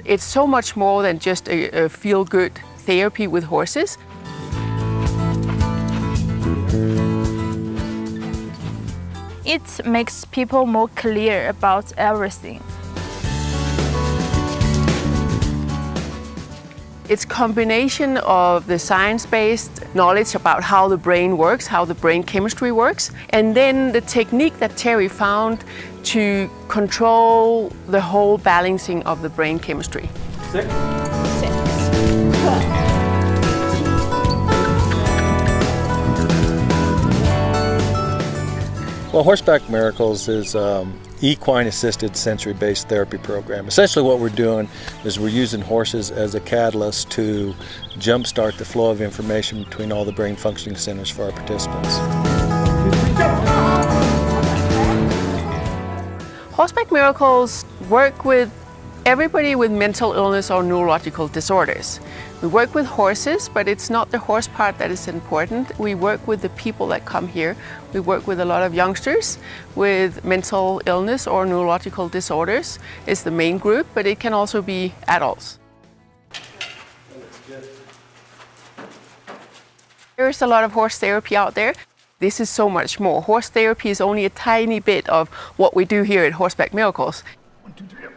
It's so much more than just a feel-good therapy with horses. It makes people more clear about everything. It's a combination of the science-based knowledge about how the brain works, how the brain chemistry works, and then the technique that Terry found to control the whole balancing of the brain chemistry. 6. Well, Horseback Miracles is equine-assisted sensory-based therapy program. Essentially what we're doing is we're using horses as a catalyst to jumpstart the flow of information between all the brain functioning centers for our participants. Horseback Miracles work with everybody with mental illness or neurological disorders. We work with horses, but it's not the horse part that is important. We work with the people that come here. We work with a lot of youngsters with mental illness or neurological disorders. It's the main group, but it can also be adults. There's a lot of horse therapy out there. This is so much more. Horse therapy is only a tiny bit of what we do here at Horseback Miracles. 1, 2, 3, up.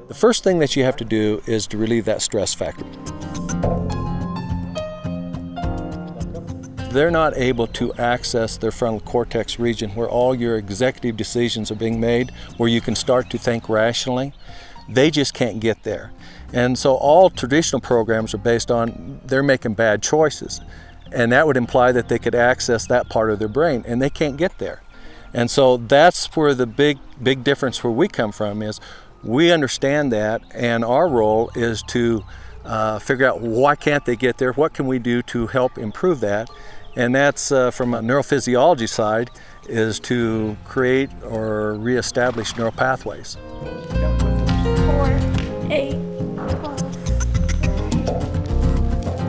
The first thing that you have to do is to relieve that stress factor. They're not able to access their frontal cortex region where all your executive decisions are being made, where you can start to think rationally. They just can't get there. And so all traditional programs are based on they're making bad choices. And that would imply that they could access that part of their brain, and they can't get there. And so that's where the big difference where we come from is we understand that, and our role is to figure out why can't they get there, what can we do to help improve that. And that's from a neurophysiology side is to create or reestablish neural pathways. 4, 8, 12.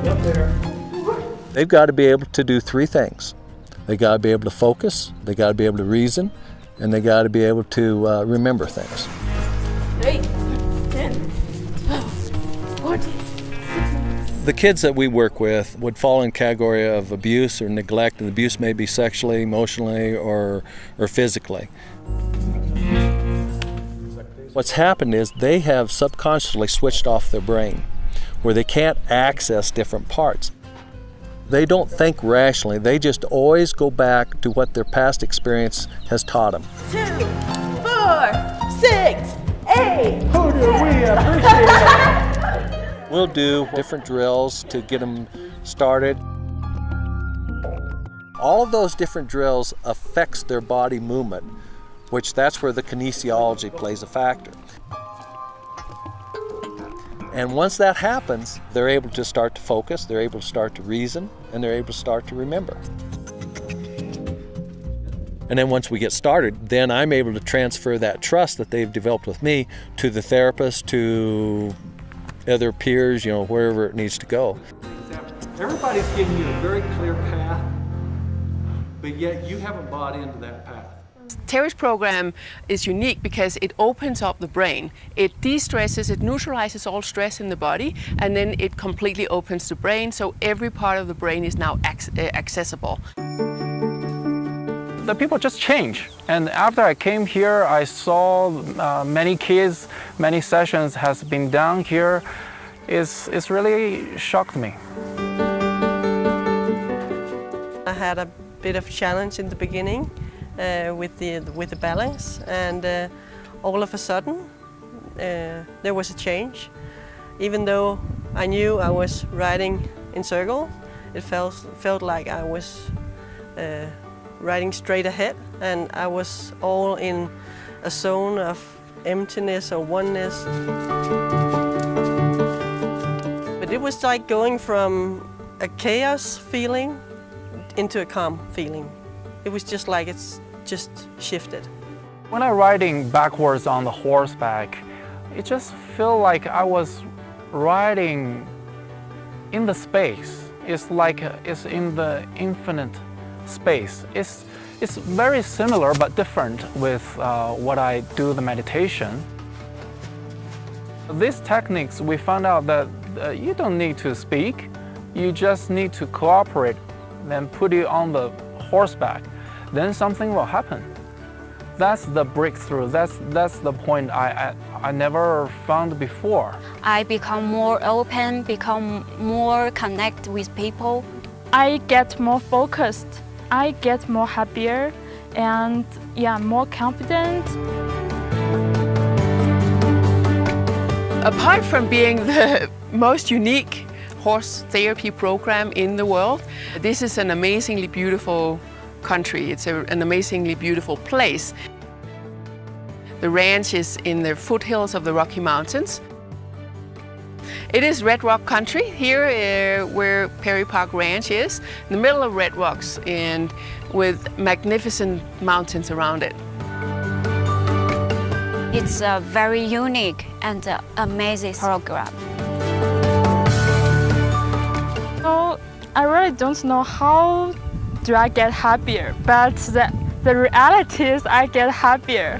Up there. They've got to be able to do 3 things. They got to be able to focus, they got to be able to reason, and they got to be able to remember things. 8, 10, 12, 14. The kids that we work with would fall in category of abuse or neglect, and abuse may be sexually, emotionally, or physically. What's happened is they have subconsciously switched off their brain, where they can't access different parts. They don't think rationally, they just always go back to what their past experience has taught them. 2, 4, 6, 8. Who do we appreciate? We'll do different drills to get them started. All of those different drills affects their body movement, which that's where the kinesiology plays a factor. And once that happens, they're able to start to focus, they're able to start to reason, and they're able to start to remember. And then once we get started, then I'm able to transfer that trust that they've developed with me to the therapist, to other peers, wherever it needs to go. Everybody's giving you a very clear path, but yet you haven't bought into that path. Terry's program is unique because it opens up the brain. It de-stresses, it neutralizes all stress in the body, and then it completely opens the brain, so every part of the brain is now accessible. The people just change. And after I came here, I saw many kids, many sessions has been done here. It's really shocked me. I had a bit of challenge in the beginning with the balance, and all of a sudden there was a change. Even though I knew I was riding in circle, it felt like I was riding straight ahead, and I was all in a zone of emptiness or oneness. But it was like going from a chaos feeling into a calm feeling. It was just like it's just shifted. When I'm riding backwards on the horseback, it just felt like I was riding in the space. It's like it's in the infinite space. It's It's very similar but different with what I do the meditation. These techniques, we found out that you don't need to speak, you just need to cooperate, then put you on the horseback, then something will happen. That's the breakthrough, that's the point I never found before. I become more open, become more connect with people. I get more focused, I get more happier, and more confident. Apart from being the most unique horse therapy program in the world, this is an amazingly beautiful country. It's an amazingly beautiful place. The ranch is in the foothills of the Rocky Mountains. It is Red Rock country here where Perry Park Ranch is, in the middle of Red Rocks and with magnificent mountains around it. It's a very unique and amazing program. So I really don't know how do I get happier, but the reality is I get happier.